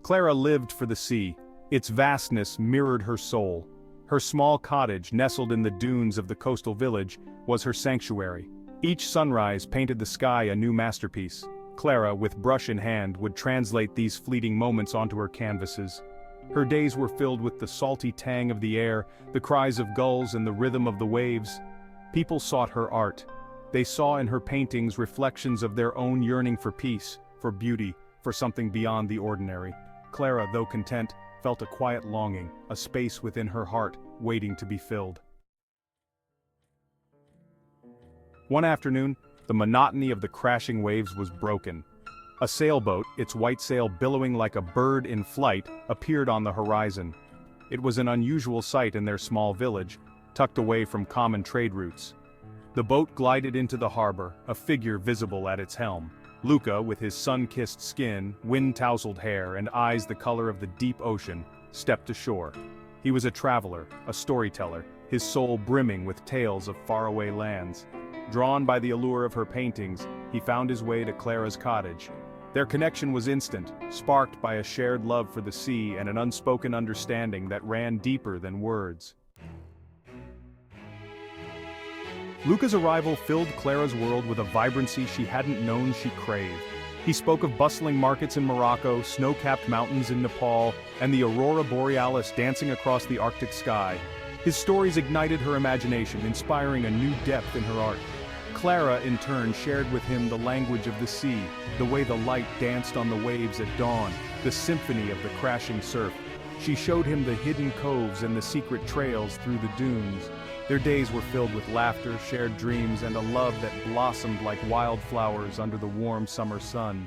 Clara lived for the sea. Its vastness mirrored her soul. Her small cottage, nestled in the dunes of the coastal village, was her sanctuary. Each sunrise painted the sky a new masterpiece. Clara, with brush in hand, would translate these fleeting moments onto her canvases. Her days were filled with the salty tang of the air, the cries of gulls and the rhythm of the waves. People sought her art. They saw in her paintings reflections of their own yearning for peace, for beauty, for something beyond the ordinary. Clara, though content, felt a quiet longing, a space within her heart, waiting to be filled. One afternoon, the monotony of the crashing waves was broken. A sailboat, its white sail billowing like a bird in flight, appeared on the horizon. It was an unusual sight in their small village, tucked away from common trade routes. The boat glided into the harbor, a figure visible at its helm. Luca, with his sun-kissed skin, wind-tousled hair, and eyes the color of the deep ocean, stepped ashore. He was a traveler, a storyteller, his soul brimming with tales of faraway lands. Drawn by the allure of her paintings, he found his way to Clara's cottage. Their connection was instant, sparked by a shared love for the sea and an unspoken understanding that ran deeper than words. Luca's arrival filled Clara's world with a vibrancy she hadn't known she craved. He spoke of bustling markets in Morocco, snow-capped mountains in Nepal, and the aurora borealis dancing across the Arctic sky. His stories ignited her imagination, inspiring a new depth in her art. Clara, in turn, shared with him the language of the sea, the way the light danced on the waves at dawn, the symphony of the crashing surf. She showed him the hidden coves and the secret trails through the dunes. Their days were filled with laughter, shared dreams, and a love that blossomed like wildflowers under the warm summer sun.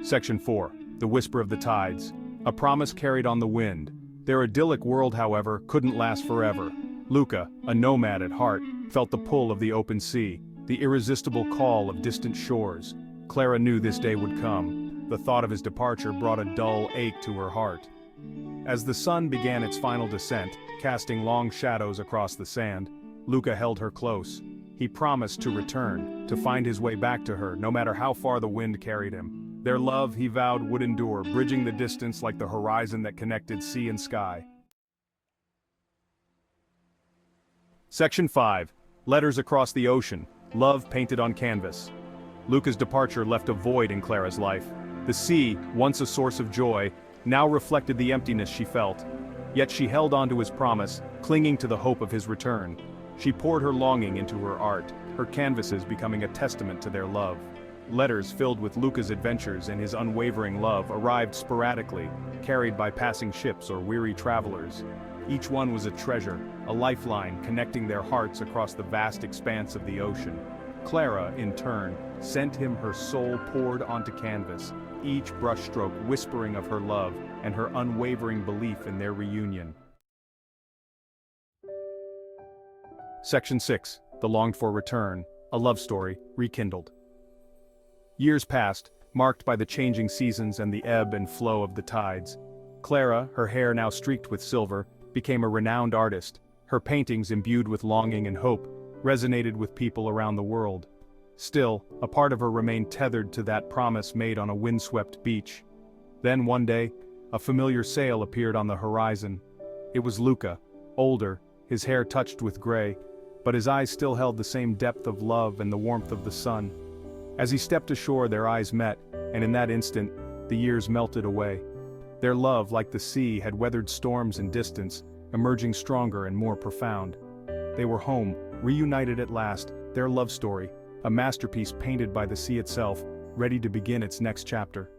Section 4. The Whisper of the Tides. A promise carried on the wind. Their idyllic world, however, couldn't last forever. Luca, a nomad at heart, felt the pull of the open sea, the irresistible call of distant shores. Clara knew this day would come. The thought of his departure brought a dull ache to her heart. As the sun began its final descent, casting long shadows across the sand, Luca held her close. He promised to return, to find his way back to her, no matter how far the wind carried him. Their love, he vowed, would endure, bridging the distance like the horizon that connected sea and sky. Section 5. Letters Across the Ocean. Love Painted on Canvas. Luca's departure left a void in Clara's life. The sea, once a source of joy, now reflected the emptiness she felt. Yet she held on to his promise, clinging to the hope of his return. She poured her longing into her art, her canvases becoming a testament to their love. Letters filled with Luca's adventures and his unwavering love arrived sporadically, carried by passing ships or weary travelers. Each one was a treasure, a lifeline connecting their hearts across the vast expanse of the ocean. Clara, in turn, sent him her soul poured onto canvas, each brushstroke whispering of her love and her unwavering belief in their reunion. Section 6. The Longed-For Return. A Love Story, Rekindled. Years passed, marked by the changing seasons and the ebb and flow of the tides. Clara, her hair now streaked with silver, became a renowned artist. Her paintings, imbued with longing and hope, resonated with people around the world. Still, a part of her remained tethered to that promise made on a windswept beach. Then one day, a familiar sail appeared on the horizon. It was Luca, older, his hair touched with gray, but his eyes still held the same depth of love and the warmth of the sun. As he stepped ashore, their eyes met, and in that instant, the years melted away. Their love, like the sea, had weathered storms and distance, emerging stronger and more profound. They were home, reunited at last, their love story, a masterpiece painted by the sea itself, ready to begin its next chapter.